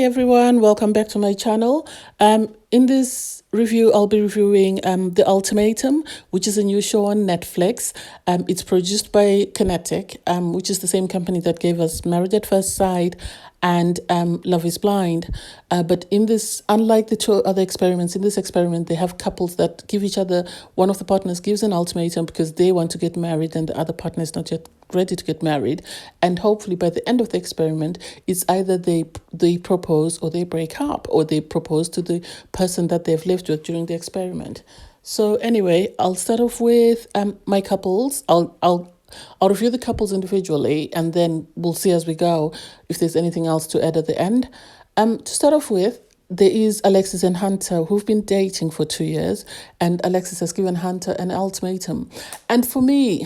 everyone, welcome back to my channel. In this review, I'll be reviewing The Ultimatum, which is a new show on Netflix. It's produced by Kinetic, which is the same company that gave us Married at First Sight and Love is Blind. But in this, unlike the two other experiments, in this experiment, they have couples that give each other, one of the partners gives an ultimatum because they want to get married and the other partner is not yet ready to get married. And hopefully by the end of the experiment, it's either they propose or they break up, or they propose to the person that they've lived with during the experiment. So anyway, I'll start off with my couples. I'll review the couples individually, and then we'll see as we go if there's anything else to add at the end. To start off with, there is Alexis and Hunter, who've been dating for 2 years, and Alexis has given Hunter an ultimatum. And for me,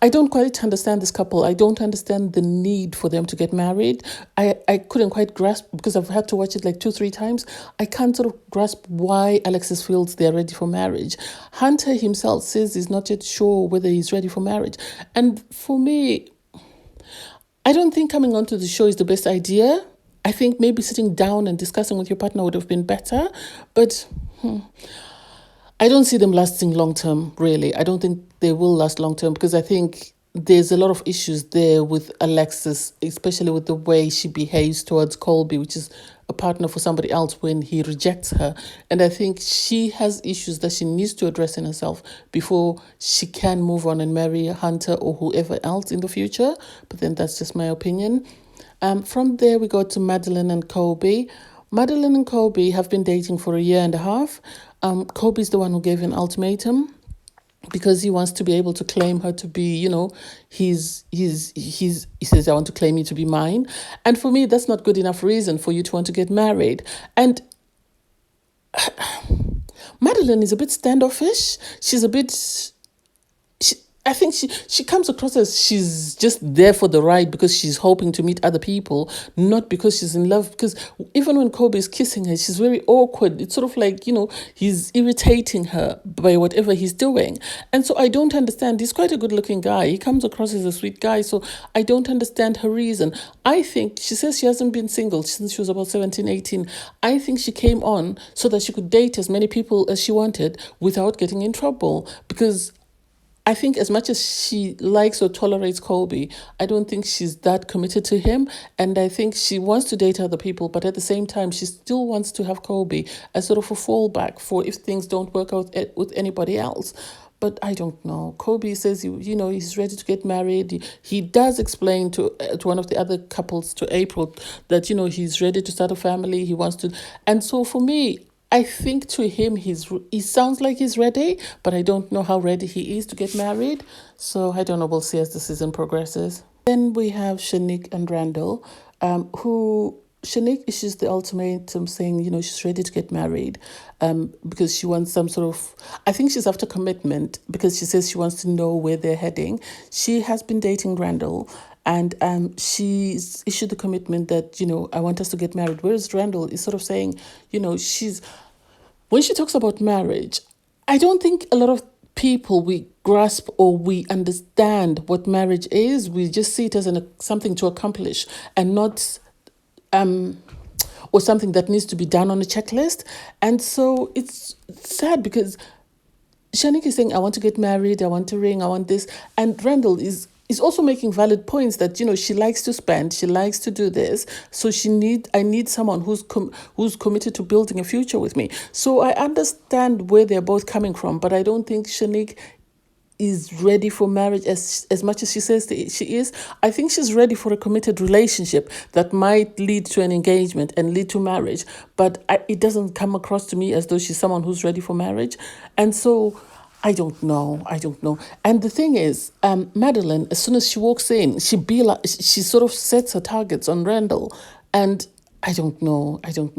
I don't quite understand this couple. I don't understand the need for them to get married. I couldn't quite grasp, because I've had to watch it like 2-3 times. I can't sort of grasp why Alexis feels they're ready for marriage. Hunter himself says he's not yet sure whether he's ready for marriage. And for me, I don't think coming onto the show is the best idea. I think maybe sitting down and discussing with your partner would have been better. But I don't see them lasting long term, really. I don't think they will last long term, because I think there's a lot of issues there with Alexis, especially with the way she behaves towards Colby, which is a partner for somebody else, when he rejects her. And I think she has issues that she needs to address in herself before she can move on and marry Hunter or whoever else in the future. But then that's just my opinion. From there, we go to Madeline and Colby. Madeline and Colby have been dating for 1.5 years. Colby's the one who gave an ultimatum, because he wants to be able to claim her to be, he says, I want to claim you to be mine. And for me, that's not good enough reason for you to want to get married. And Madeline is a bit standoffish. She's a bit... I think she comes across as she's just there for the ride because she's hoping to meet other people, not because she's in love. Because even when Kobe is kissing her, she's very awkward. It's sort of like, he's irritating her by whatever he's doing. And so I don't understand. He's quite a good looking guy. He comes across as a sweet guy. So I don't understand her reason. I think she says she hasn't been single since she was about 17, 18. I think she came on so that she could date as many people as she wanted without getting in trouble. Because I think as much as she likes or tolerates Colby, I don't think she's that committed to him. And I think she wants to date other people, but at the same time, she still wants to have Colby as sort of a fallback for if things don't work out with anybody else. But I don't know. Colby says, he's ready to get married. He does explain to one of the other couples, to April, that, he's ready to start a family. He wants to. And so for me, I think to him, he sounds like he's ready, but I don't know how ready he is to get married. So I don't know. We'll see as the season progresses. Then we have Shanique and Randall, who Shanique issues the ultimatum saying, she's ready to get married because she wants some sort of, I think she's after commitment, because she says she wants to know where they're heading. She has been dating Randall, and she's issued the commitment that, I want us to get married. Whereas Randall is sort of saying, when she talks about marriage, I don't think a lot of people, we grasp or we understand what marriage is. We just see it as something to accomplish, and not or something that needs to be done on a checklist. And so it's sad, because Shanique is saying, I want to get married, I want a ring, I want this. And Randall is also making valid points that, she likes to spend, she likes to do this. So I need someone who's committed to building a future with me. So I understand where they're both coming from, but I don't think Shanique is ready for marriage as much as she says she is. I think she's ready for a committed relationship that might lead to an engagement and lead to marriage. But it doesn't come across to me as though she's someone who's ready for marriage. And so I don't know. And the thing is, Madeline, as soon as she walks in, she sort of sets her targets on Randall. And I don't know. I don't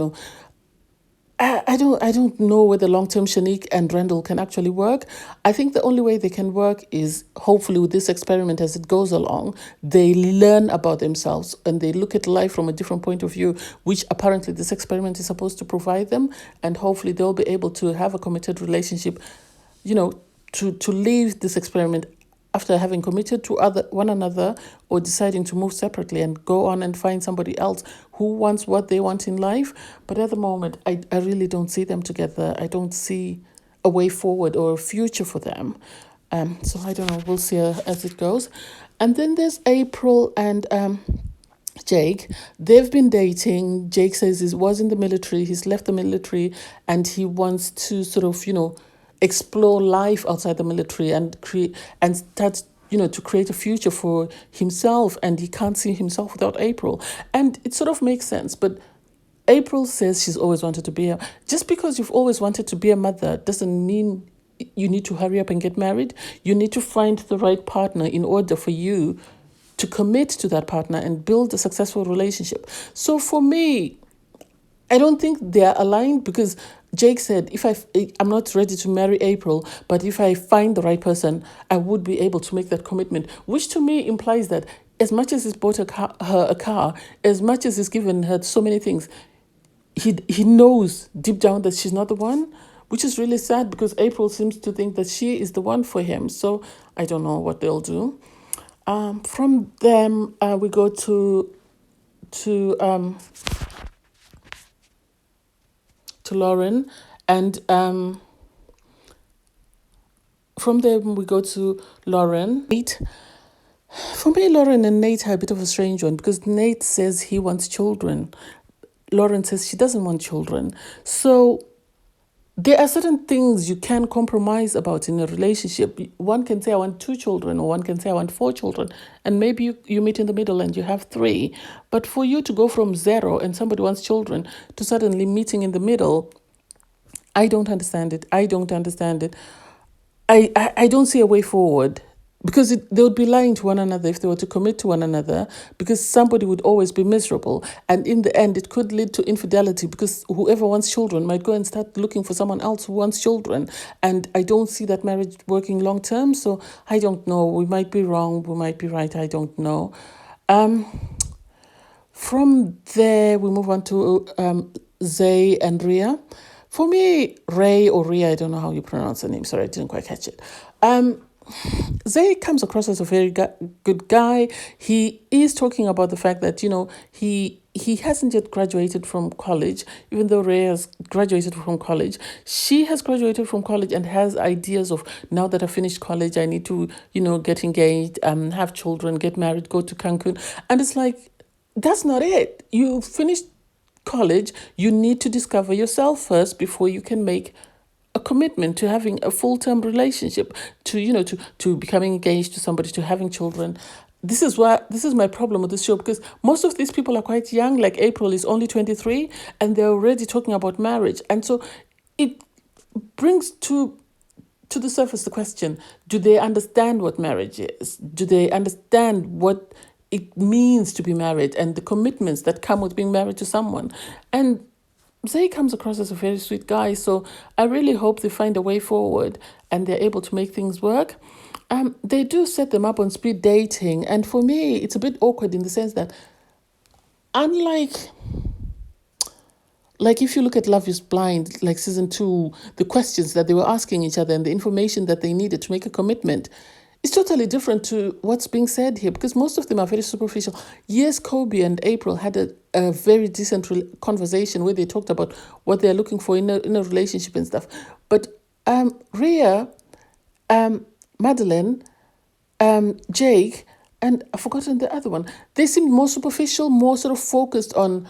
know whether long-term Shanique and Randall can actually work. I think the only way they can work is, hopefully with this experiment as it goes along, they learn about themselves and they look at life from a different point of view, which apparently this experiment is supposed to provide them. And hopefully they'll be able to have a committed relationship, to leave this experiment after having committed to one another, or deciding to move separately and go on and find somebody else who wants what they want in life. But at the moment, I really don't see them together. I don't see a way forward or a future for them. So I don't know. We'll see as it goes. And then there's April and Jake. They've been dating. Jake says he was in the military. He's left the military, and he wants to sort of, explore life outside the military and create and start, to create a future for himself. And he can't see himself without April. And it sort of makes sense. But April says she's always wanted to be a. Just because you've always wanted to be a mother doesn't mean you need to hurry up and get married. You need to find the right partner in order for you to commit to that partner and build a successful relationship. So for me, I don't think they're aligned, because Jake said, I'm not ready to marry April, but if I find the right person, I would be able to make that commitment, which to me implies that as much as he's bought her a car, as much as he's given her so many things, he knows deep down that she's not the one, which is really sad, because April seems to think that she is the one for him. So I don't know what they'll do. From them, we go to Lauren, and from them we go to Lauren. Nate. For me, Lauren and Nate are a bit of a strange one, because Nate says he wants children. Lauren says she doesn't want children. So there are certain things you can compromise about in a relationship. One can say, I want 2 children, or one can say, I want 4 children. And maybe you meet in the middle and you have 3. But for you to go from 0 and somebody wants children to suddenly meeting in the middle, I don't understand it. I don't understand it. I don't see a way forward, because they would be lying to one another if they were to commit to one another, because somebody would always be miserable. And in the end, it could lead to infidelity, because whoever wants children might go and start looking for someone else who wants children. And I don't see that marriage working long term. So I don't know. We might be wrong. We might be right. I don't know. From there, we move on to Zay and Ria. For me, Ray or Ria, I don't know how you pronounce the name. Sorry, I didn't quite catch it. Zay comes across as a very good guy. He is talking about the fact that, he hasn't yet graduated from college, even though Ray has graduated from college. She has graduated from college and has ideas of, now that I finished college, I need to, get engaged, have children, get married, go to Cancun. And it's like, that's not it. You finished college, you need to discover yourself first before you can make a commitment to having a full-term relationship, to becoming engaged to somebody, to having children. This is my problem with this show, because most of these people are quite young. Like April is only 23 and they're already talking about marriage. And so it brings to the surface the question, do they understand what marriage is? Do they understand what it means to be married and the commitments that come with being married to someone? And Zay comes across as a very sweet guy, so I really hope they find a way forward and they're able to make things work. They do set them up on speed dating, and for me, it's a bit awkward in the sense that, unlike, like if you look at Love is Blind, like season 2, the questions that they were asking each other and the information that they needed to make a commitment, it's totally different to what's being said here, because most of them are very superficial. Yes, Kobe and April had a very decent conversation where they talked about what they're looking for in a relationship and stuff. But Rhea, Madeline, Jake, and I've forgotten the other one, they seemed more superficial, more sort of focused on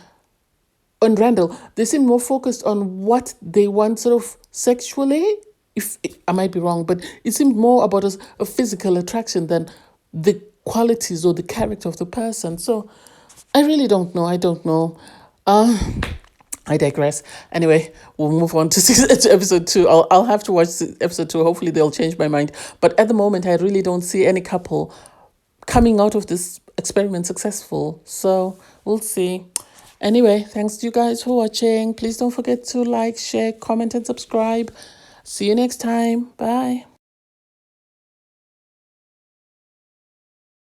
Randall. They seemed more focused on what they want sort of sexually. If I might be wrong, but it seemed more about a physical attraction than the qualities or the character of the person. So I really don't know. I don't know. I digress. Anyway, we'll move on to episode 2. I'll have to watch episode 2. Hopefully they'll change my mind. But at the moment, I really don't see any couple coming out of this experiment successful. So we'll see. Anyway, thanks to you guys for watching. Please don't forget to like, share, comment, and subscribe. See you next time. Bye.